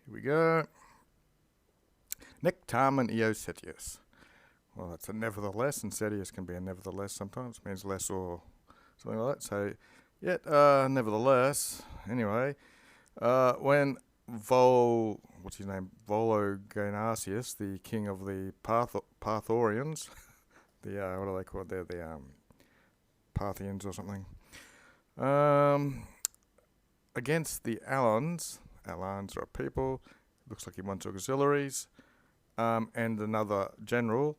Here we go. Nectarmen eosetius. Well, that's a nevertheless, and setius can be a nevertheless sometimes. It means less or something like that. So, yet, nevertheless, anyway, when what's his name? Vologonasius, the king of the Parthorians, what are they called? They're the Parthians or something. Against the Alans are a people. Looks like he wants auxiliaries. And another general,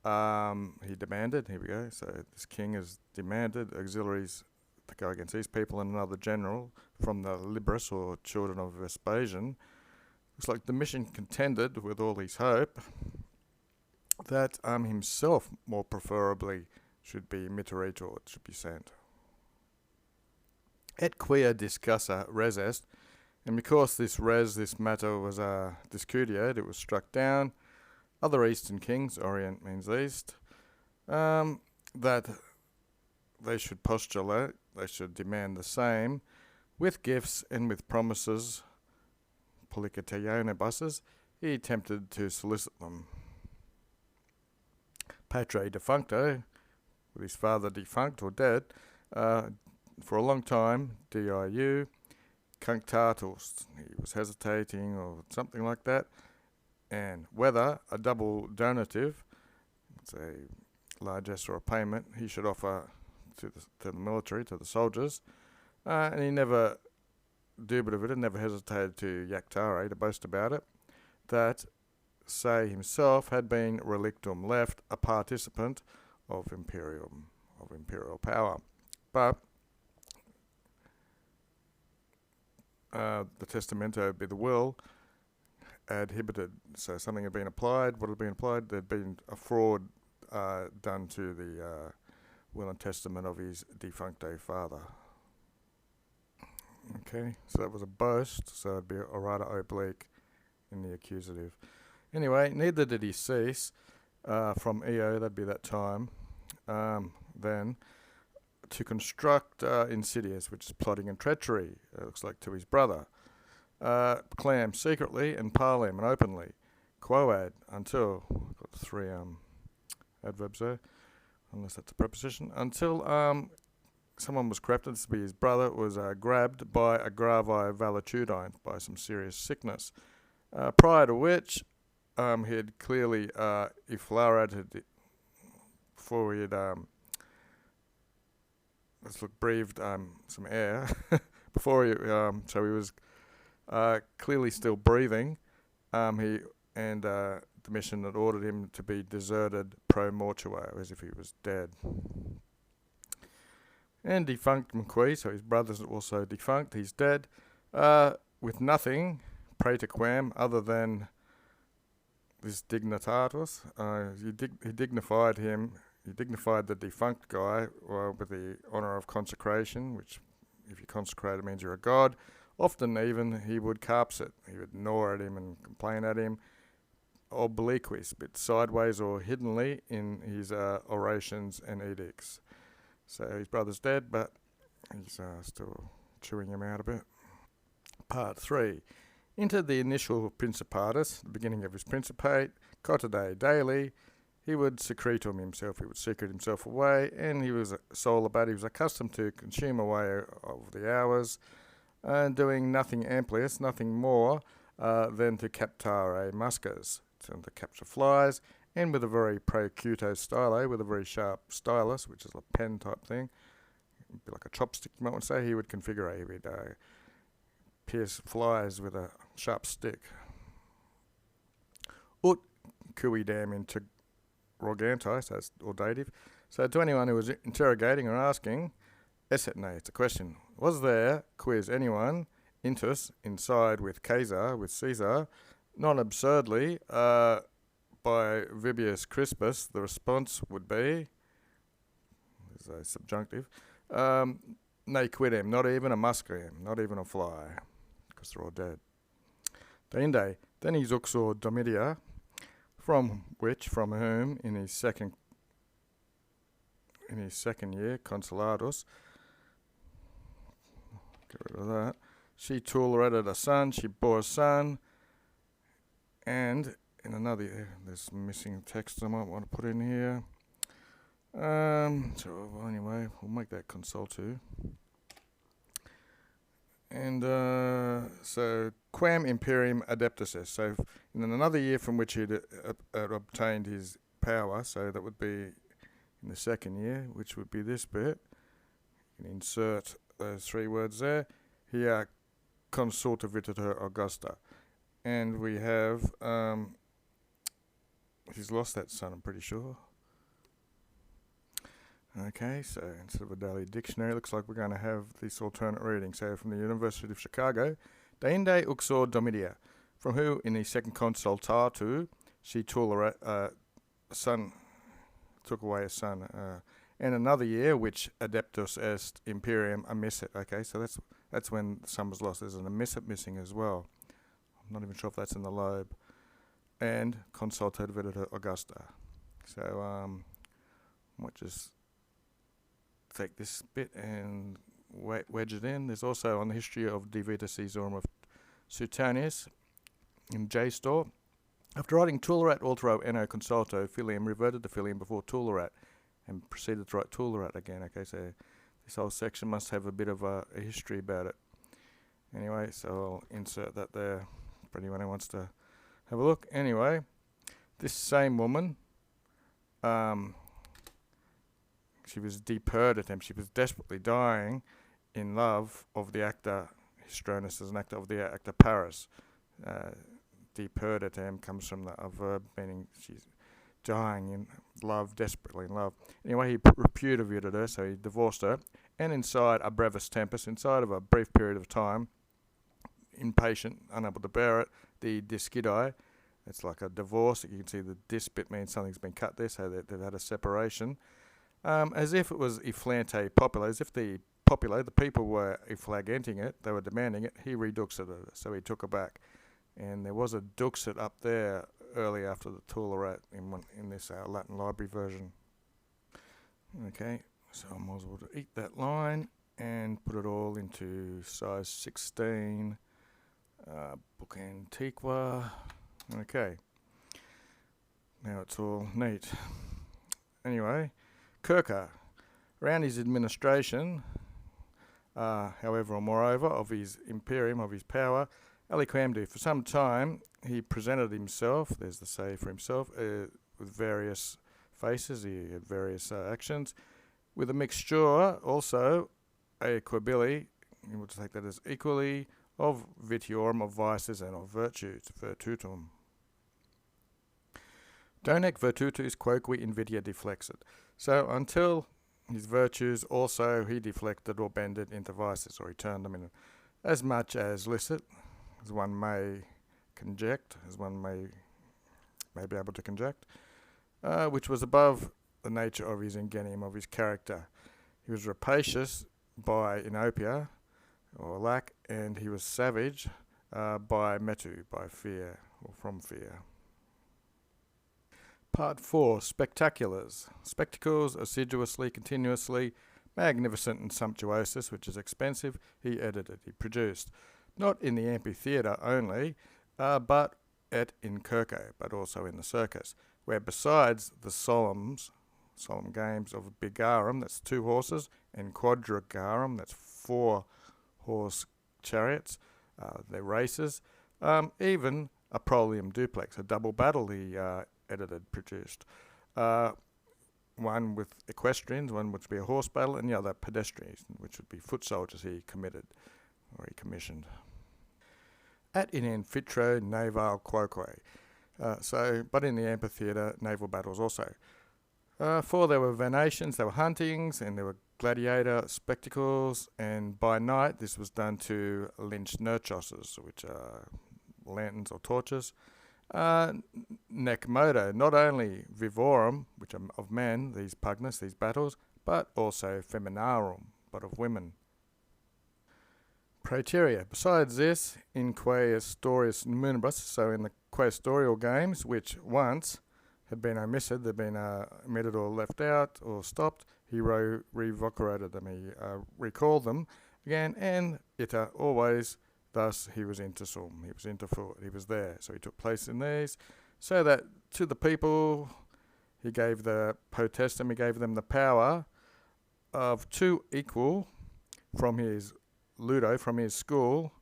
he demanded, here we go, so this king has demanded auxiliaries to go against these people, and another general from the Libris, or children of Vespasian. Looks like Domitian contended with all his hope that himself, more preferably, should be mitterito, it should be sent. Et quia discussa res est, and because this matter was discutiated, it was struck down. Other eastern kings, Orient means east, that they should postulate, they should demand the same, with gifts and with promises, policitationibusses, he attempted to solicit them. Patre defuncto, with his father defunct or dead, for a long time, diu, cunctatus, he was hesitating or something like that, and whether a double donative, it's a largesse or a payment, he should offer to the military, to the soldiers, and he never dubitated, never hesitated to jactare, to boast about it, that, say himself, had been relictum, left a participant of imperial power. But the testamento would be the will, adhibited, so something had been applied. What had been applied? There'd been a fraud done to the will and testament of his defuncto father. Okay, so that was a boast, so it'd be a rather oblique in the accusative. Anyway, neither did he cease from eo, that'd be that time, then, to construct insidious, which is plotting and treachery, it looks like, to his brother. Clam secretly and parlem and openly. Quoad, until, got three adverbs there, unless that's a preposition, until someone was corrupted, this would be his brother, was grabbed by a gravi valetudine, by some serious sickness, prior to which he had clearly efflorated, before he had breathed some air, before he, so he was clearly still breathing. Domitian had ordered him to be deserted pro mortuo, as if he was dead. And defunct Mqui, so his brother's also defunct, he's dead, with nothing, praetequam, other than this dignitatus. He dignified the defunct guy with the honour of consecration, which, if you're consecrated, means you're a god. Often even he would carps it. He would gnaw at him and complain at him, obliquis, but sideways or hiddenly in his orations and edicts. So his brother's dead, but he's still chewing him out a bit. Part 3. Into the initial principatus, the beginning of his principate, cotide daily, he would secretum himself, he would secret himself away, and he was solibate, he was accustomed to consume away of the hours, and doing nothing amplius, nothing more than to captare muscas, to capture flies, and with a very procuto style, with a very sharp stylus, which is a pen type thing, a bit like a chopstick you might want to say, he would configure, he would pierce flies with a sharp stick. Ut quidam interroganti, so that's audative. So to anyone who was interrogating or asking, esetne, it's a question. Was there, quiz, anyone, intus, inside with Caesar, not absurdly, by Vibius Crispus, the response would be, there's a subjunctive, ne quidem, not even a muscarium, not even a fly, because they're all dead. Deinde, then he's uxor Domitia, from whom, in his second year, consulatus, get rid of that, she tolerated a son, she bore a son, And in another, there's missing text I might want to put in here. So anyway, we'll make that consultu. And so quam imperium adeptus est. So in another year from which he'd obtained his power, so that would be in the second year, which would be this bit. You can insert those three words there. Here, consulta vititer Augusta. And we have, he's lost that son, I'm pretty sure. Okay, so instead of a daily dictionary, looks like we're going to have this alternate reading. So from the University of Chicago, Deinde uxor Domitia, from who in the second consultatu she son took away a son, and another year which adeptus est imperium amisset. Okay, so that's when the son was lost. There's an amisset missing as well. I'm not even sure if that's in the lobe. And consulta vititer Augusta. So I might just take this bit and wedge it in. There's also on the history of De Vita Caesarum of Suetonius in JSTOR. After writing Tulerat altero eno consulto, filium reverted to filium before Tulerat and proceeded to write Tulerat again. Okay, so this whole section must have a bit of a history about it. Anyway, so I'll insert that there for anyone who wants to have a look. Anyway, this same woman, she was depurred at him. She was desperately dying in love of the actor Histronus as an actor of the actor Paris. Depurred at him comes from a verb meaning she's dying in love, desperately in love. Anyway, he repudiated her, so he divorced her. And inside a brevis tempus, inside of a brief period of time, impatient, unable to bear it, the discidii, it's like a divorce. You can see the dis bit means something's been cut there, so they've had a separation. As if it was efflante popula, as if the popula, the people were efflagenting it, they were demanding it, he reduxed it, so he took her back. And there was a duxit up there early after the Tulerat in this Latin library version. Okay, so I might as well eat that line and put it all into size 16, book Antiqua. Okay, now it's all neat. Anyway, Kirka, around his administration, however or moreover, of his imperium, of his power, aliquamdu, for some time he presented himself, there's the say for himself, with various faces, he had various actions, with a mixture also, equabili, you would take that as equally, of vitiorum, of vices, and of virtues, virtutum. Donec virtutus quoque invidia deflexit. So until his virtues also he deflected or bended into vices, or he turned them in as much as licit, as one may conject, as one may be able to conject, which was above the nature of his ingenium, of his character. He was rapacious by inopia, or lack, and he was savage by metu, by fear, or from fear. Part 4, Spectaculars. Spectacles, assiduously, continuously, magnificent and sumptuosus, which is expensive, he edited, he produced. Not in the amphitheatre only, but in Circe, but also in the circus, where besides the solemn games of bigarum, that's 2 horses, and quadrigarum, that's 4 horse chariots, they're races, even a prolium duplex, a double battle he edited, produced. One with equestrians, one would be a horse battle, and the other pedestrians, which would be foot soldiers he committed, or he commissioned. At in amphitro naval quoque. But in the amphitheatre, naval battles also. For there were venations, there were huntings, and there were gladiator spectacles, and by night this was done to lynched nurchoses, which are lanterns or torches. Nec modo, not only vivorum, which are of men, these pugnas, these battles, but also feminarum, but of women. Praeteria. Besides this, in quaestorius numeribus, so in the quaestorial games, which once had been omitted, they'd been omitted or left out or stopped, he revocurated them, he recalled them again, and ita always Thus, he was inter sum, he was inter foot, he was there. So he took place in these, so that to the people, he gave the potestum, he gave them the power of two equal from his ludo, from his school,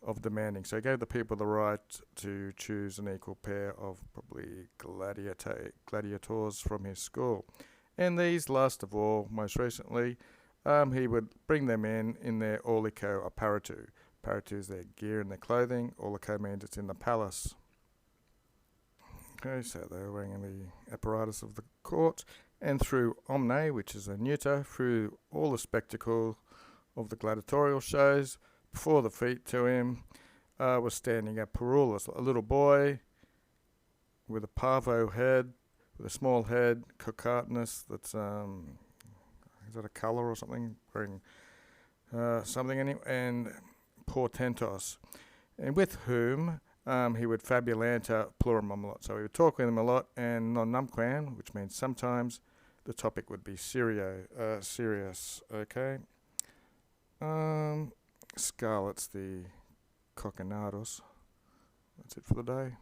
of demanding. So he gave the people the right to choose an equal pair of probably gladiators from his school. And these, last of all, most recently, he would bring them in their orlico apparatus. Apparatus is their gear and their clothing. Orlico means it's in the palace. Okay, so they're wearing the apparatus of the court, and through omne, which is a neuter, through all the spectacle of the gladiatorial shows, before the feet to him was standing a Perulus, a little boy with a parvo head, with a small head, cocartinus, that's, is that a colour or something? Wearing something in him, and portentos, and with whom he would fabulanta plurum a lot. So he would talk with him a lot, and non numquam, which means sometimes, the topic would be serious, okay? Scarlet's the coconados. That's it for the day.